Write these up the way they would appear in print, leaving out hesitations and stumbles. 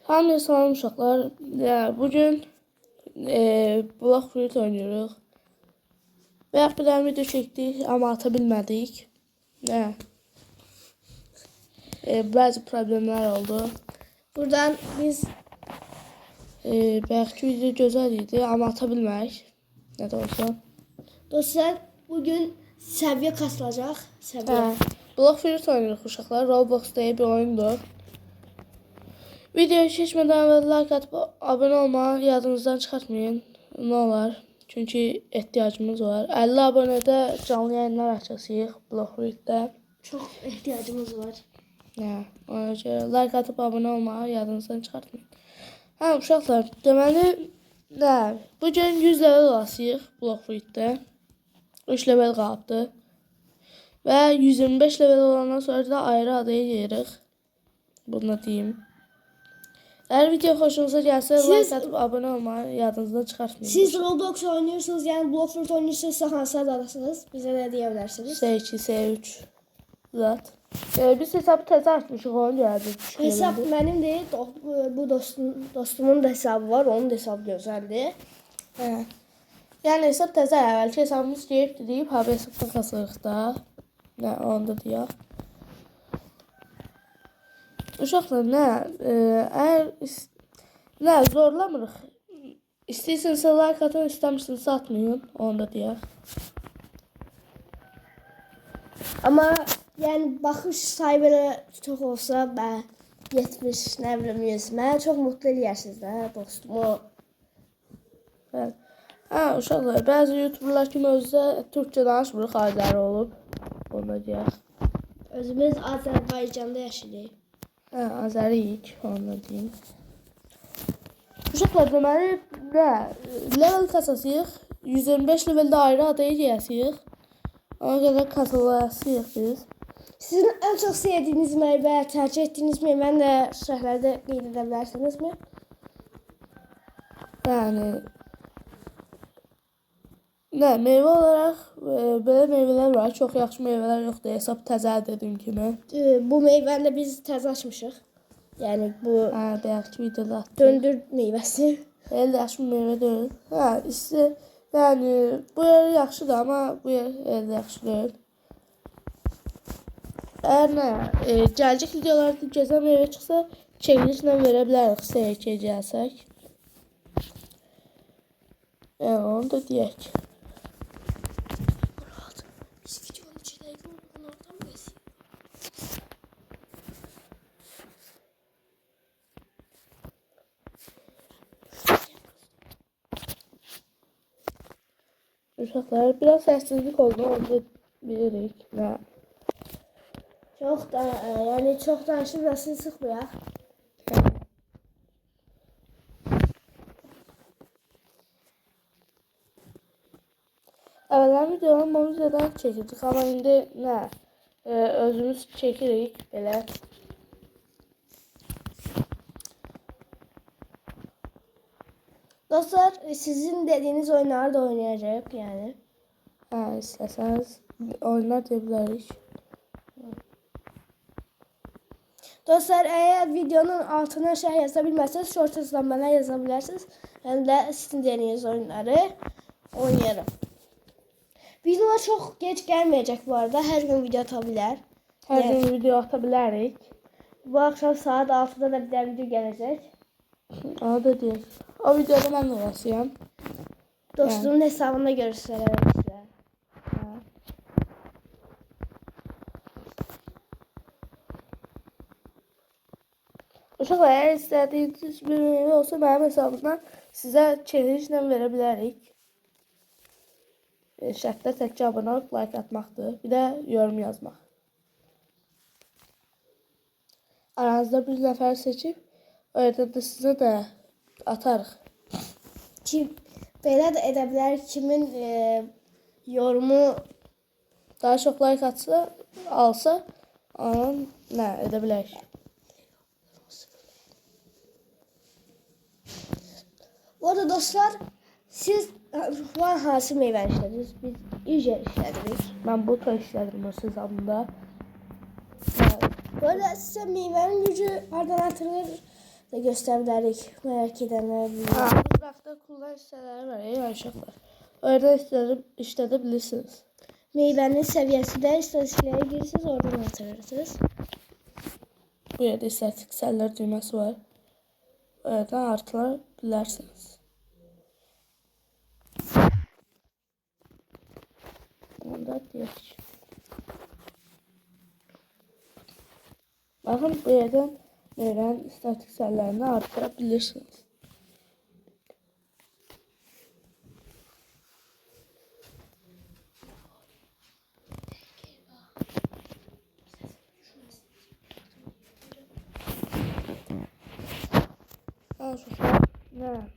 Hamıya salam uşaqlar. Bugün Block Fruit oynuyoruz. Bayaq bir dənə video çəkdik, amma ata bilmədik. Bəzi problemlər oldu. Buradan biz Bayaqki video gözəl idi, amma ata bilmədik. Nə də olsa. dostlar bugün seviye kasılacak. Seviye. Block Fruit oynuyoruz uşaqlar. Roblox diye bir oyundur. Videoya keçmədən əvvəl like atıp abone olmağı yadınızdan çıxartmayın. Ne olar? Çünkü ehtiyacımız var. 50 abonede canlı yayınlar açacağıq Block Fruit'də. Çok ihtiyacımız var. Ona görə like atıp abone olmağı yadınızdan çıxartmayın. Uşaqlar, deməli, bugün 100 level olasıyıq Block Fruit'də. 3 level qalıbdı. Və 125 level olandan sonra da ayrı adaya yeyirik. Bunu da deyim. Eğer video hoşunuza gelse like atıp abone olmayı yadınızdan çıkartmayın. Siz Roblox oynuyorsunuz, yani Block Fruit oynuyorsunuz, hansı adadasınız? Bize de diyebilirsiniz. S2, S3 zat. Biz hesabı təzə açmışıq, onu gəldik. Hesap benim değil, bu dostumun da hesabı var, onun da hesabı güzeldi. Yani hesab təzə, əvvəlki hesabımız gelibdi deyib, ha hesabda kasırıq da. Onu da deyək. Uşaqlar, eğer zorlamırıq. İstəyirsinizsə like atın, istəmirsinizsə atmayın. Onu da deyək. Ama yani bakış sayıları çok olsa ben 70 ne bileyim 100 ben çok mutlu edersiniz de dostumu. Evet. Uşaqlar, bəzi youtuberlar kimi özdə Türkçe danışmırıq, Azəri olub. Onu da deyək. Özümüz Azerbaycan'da yaşayırıq. Azəriyik, onu da deyim. Uşaqlar, deməli, level kasasıyıq. 125 levelde ayrı adaya gəlsiyik. Ona qədər kasalayasıyıq biz. Sizin en çok sevdiğiniz meyve, tercih ettiğiniz meyve de şehirlerde qeyd edə bilərsiniz mi? Yani meyve olarak böyle meyveler var. Çok yaxşı meyveler yoxdur. Hesab təzə dediyim kimi. Bu meyvəni də biz təzə açmışıq. Yəni bu Bayaqki videoda atdım. döndür meyvəsi. Elə yaxşı meyvə deyil. Yani bu yer yaxşıdır, amma bu yer elə yaxşı deyil. Eğer gelecek videolarda gözəl meyvə çıxsa, çəkilişlə verə bilərik S2-yə gəlsək. Onu da deyək. Biz videonun içindəyik, bunlardan mı esiyor? Uşaqlar, biraz səssizlik oldu, onu da bilirik. Çok da yani çok danışıb da sizi sıxmayaq. Əvvəllər videoları Mobilya'dan çəkirdik, amma indi özümüz çəkirik belə. Dostlar sizin dediğiniz oyunları da oynayacağıq yani. İstəsəniz oyunlar deyə bilərik. Dostlar eğer videonun altına şey yazabilmezseniz shorts'dan bana yazabilirsiniz. Ben de sizin dediğiniz oyunları oynayarım. Videolar çok geç gelmeyecek bu arada. Her gün video atabilir. Hər gün video ata bilərik. Bu akşam saat 6'da da bir tane video gelecek. Onu da deyək. O videoda mən də olasıyam. Dostumun hesabında gösterelim size. Uşaqlar, əgər istədiyiniz bir meyvə olsa, mənim hesabımdan sizə çəkilişlə verə bilərik. Şərtlər təkcə abunə olub, like atmaqdır. Bir də yorum yazmaq. Aranızda bir nəfər seçib, o yerdə də sizə də atarıq. Kim belə də edə bilər, kimin yorumu Daha çox like atsa, alsa, onun edə bilərik. Bu arada dostlar siz şu an hansı meyve işlediniz? Biz iyice işledik. Mən bu da işlədim o hesabımda. Bu arada size meyvenin gücü hardan atılır da göstərə bilərik. Merak edənlər bilir. Ha, bu qrafda kullan hissələri var, ey uşaqlar. Orada işlədə bilirsiniz. Meyvənin səviyyəsi də istatistiklərə girirsiniz, oradan artırırsınız. Bu yerdə istatistik hissələr düyməsi var. Oradan artıra bilərsiniz. Onda deyək. Baxın, bu yerdən meyvənin istatistik hissələrini artıra bilirsiniz. Ne?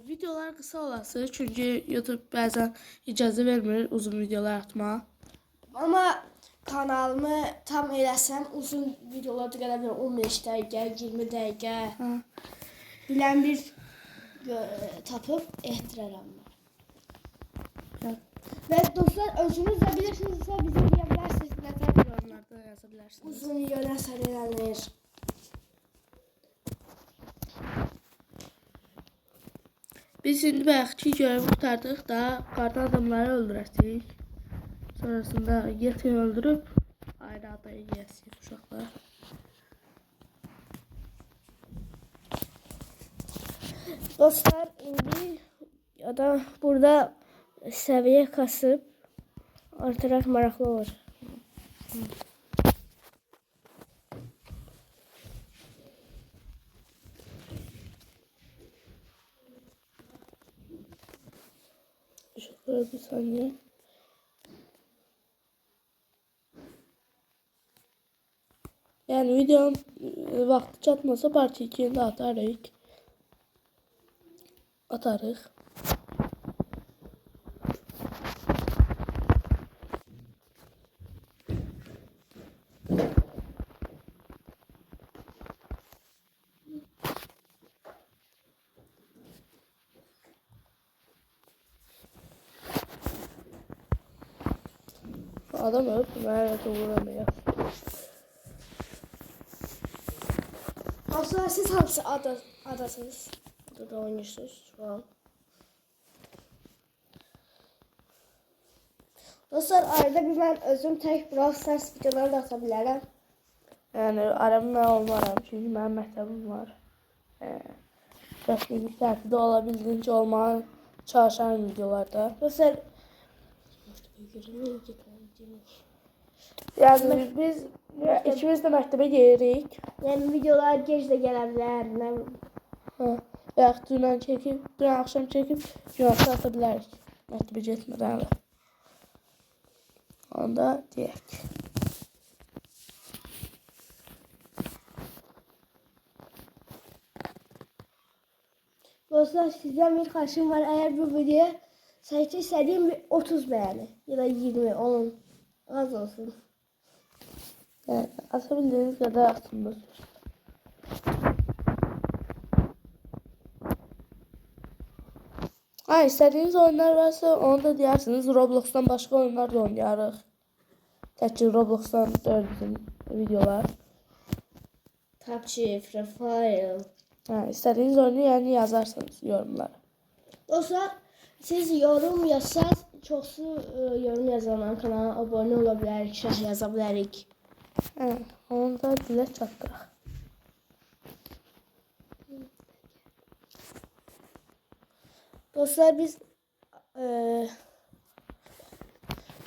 Videolar kısa olası çünkü YouTube bazen icazə vermir uzun videolar atma. Amma kanalımı tam eləsəm uzun videolar da gələ bilər. 15 dəqiqə, 20 dəqiqə. Bilən bir tapıb ehtirərəm. Və dostlar, özünüz də bilirsinizsə bizi deyə bilərsiniz. Nətər Yorumlarda yazabilirsiniz. uzun videolar sərələnir. Biz şimdi belki görevi kurtardık da kardan adamları öldürəcəyik. Sonrasında yetin öldürüp ayrı adaya yiyəsik uşaqlar. Dostlar, indi ya da burada səviyyə kasıb artıraq maraqlı olur. Uşaqlar bir saniye. Yani videonun vakti çatmasa part 2'ni de atarıq. Adam ölüb, mənə uğramayaq. Dostlar, siz hansı adasınız? Burada oynuyorsunuz şu an. Dostlar, arada bir ben özüm tek Brawl Stars videoları da atabilirim. Yani aramı mən olmaram çünkü mənim məktəbim var. Dərslik tərtibdə olabildiğince olmağa çalışan videolarda. Dostlar, Yani biz ikimiz de məktəbə gelirik. yani videolar geç de gelebilir. Və dünən axşam çekip gün axşam ata bilərik. Məktəbə getmədən əvvəl. Onda deyək. Dostlar, sizden bir karşım var. Eğer bu videoya sayıca istediğim bir 30 beğeni ya da 20 onun az olsun. Yani atabildiğiniz kadar atın dostlar. Ha, istediğiniz oyunlar varsa onu da deyirsiniz. Roblox'tan başka oyunlar da oynayarıq. Təkcə Roblox'tan deyil bizim videolar. PUBG, Free Fire. Ha, istediğiniz oyunu yani yazarsınız yorumlara. Dostlar, siz yorum yazsanız çoxsu yorum yazanların kanalına abone ola bilərik, şərh yaza bilərik. Ha, onu da dilə çatdıraq. Dostlar,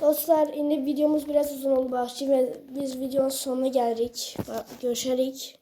dostlar, indi videomuz biraz uzun oldu. Biz videonun sonuna gəldik. Görüşərik.